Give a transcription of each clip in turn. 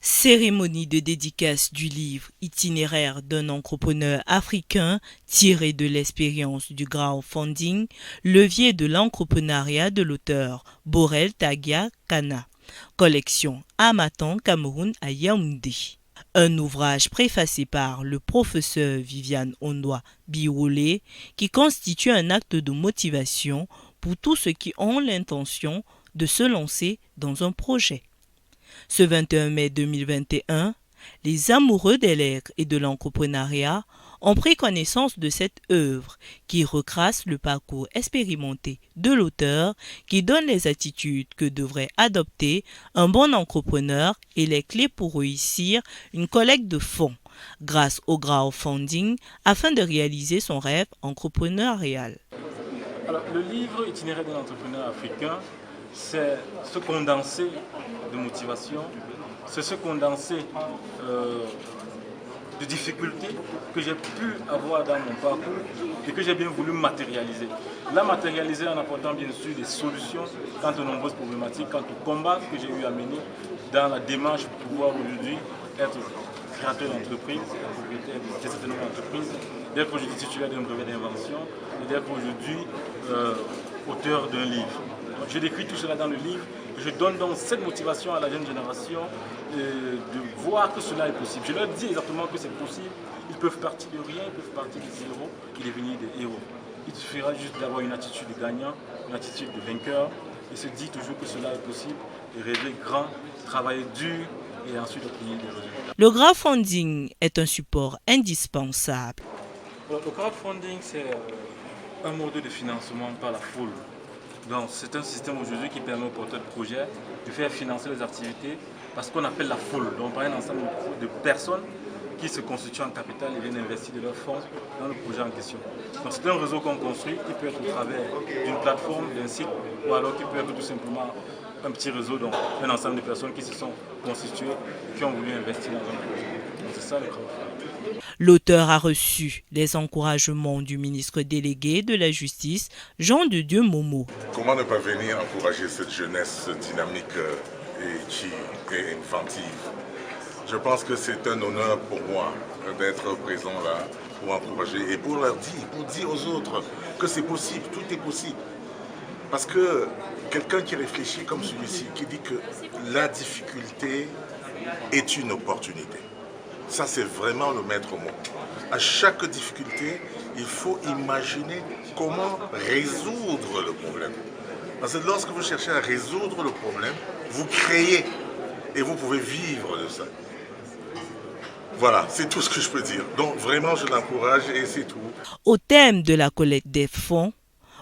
Cérémonie de dédicace du livre itinéraire d'un entrepreneur africain tiré de l'expérience du crowdfunding, levier de l'entrepreneuriat de l'auteur Borel Tagia Kana. Collection Amatan Cameroun à Yaoundé. Un ouvrage préfacé par le professeur Viviane Ondoa Biolé qui constitue un acte de motivation pour tous ceux qui ont l'intention de se lancer dans un projet. Ce 21 mai 2021, les amoureux des lettres et de l'entrepreneuriat ont pris connaissance de cette œuvre qui retrace le parcours expérimenté de l'auteur, qui donne les attitudes que devrait adopter un bon entrepreneur et les clés pour réussir une collecte de fonds grâce au crowdfunding afin de réaliser son rêve entrepreneurial. Alors, le livre Itinéraire d'un entrepreneur africain, c'est ce condensé de motivation, c'est ce condensé de difficultés que j'ai pu avoir dans mon parcours et que j'ai bien voulu matérialiser. La matérialiser en apportant bien sûr des solutions quant aux nombreuses problématiques, quant aux combats que j'ai eu à mener dans la démarche pour pouvoir aujourd'hui être créateur d'entreprise, propriétaire de certaines entreprises, d'être aujourd'hui titulaire d'un brevet d'invention et d'être aujourd'hui auteur d'un livre. Donc, je décris tout cela dans le livre et je donne donc cette motivation à la jeune génération de voir que cela est possible. Je leur dis exactement que c'est possible. Ils peuvent partir de rien, ils peuvent partir de zéro et devenir des héros. Il suffira juste d'avoir une attitude de gagnant, une attitude de vainqueur et se dire toujours que cela est possible et rêver grand, travailler dur et ensuite obtenir des résultats. Le crowdfunding est un support indispensable. Alors, le crowdfunding, c'est un mode de financement par la foule. Donc, c'est un système aujourd'hui qui permet aux porteurs de projets de faire financer les activités par ce qu'on appelle la foule. Donc, par un ensemble de personnes qui se constituent en capital et viennent investir de leurs fonds dans le projet en question. Donc, c'est un réseau qu'on construit qui peut être au travers d'une plateforme, d'un site, ou alors qui peut être tout simplement un petit réseau, donc un ensemble de personnes qui se sont constituées et qui ont voulu investir dans un projet. Donc, c'est ça le crowdfunding. L'auteur a reçu les encouragements du ministre délégué de la Justice, Jean de Dieu Momo. Comment ne pas venir encourager cette jeunesse dynamique et inventive? Je pense que c'est un honneur pour moi d'être présent là pour encourager et pour leur dire, pour dire aux autres que c'est possible, tout est possible. Parce que quelqu'un qui réfléchit comme celui-ci, qui dit que la difficulté est une opportunité. Ça, c'est vraiment le maître mot. À chaque difficulté, il faut imaginer comment résoudre le problème. Parce que lorsque vous cherchez à résoudre le problème, vous créez et vous pouvez vivre de ça. Voilà, c'est tout ce que je peux dire. Donc vraiment, je l'encourage et c'est tout. Au thème de la collecte des fonds,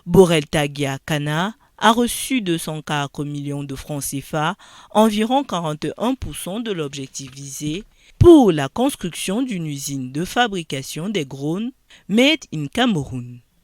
Borel Tagia Kana a reçu 204 millions de francs CFA, environ 41% de l'objectif visé, pour la construction d'une usine de fabrication des drones Made in Cameroun.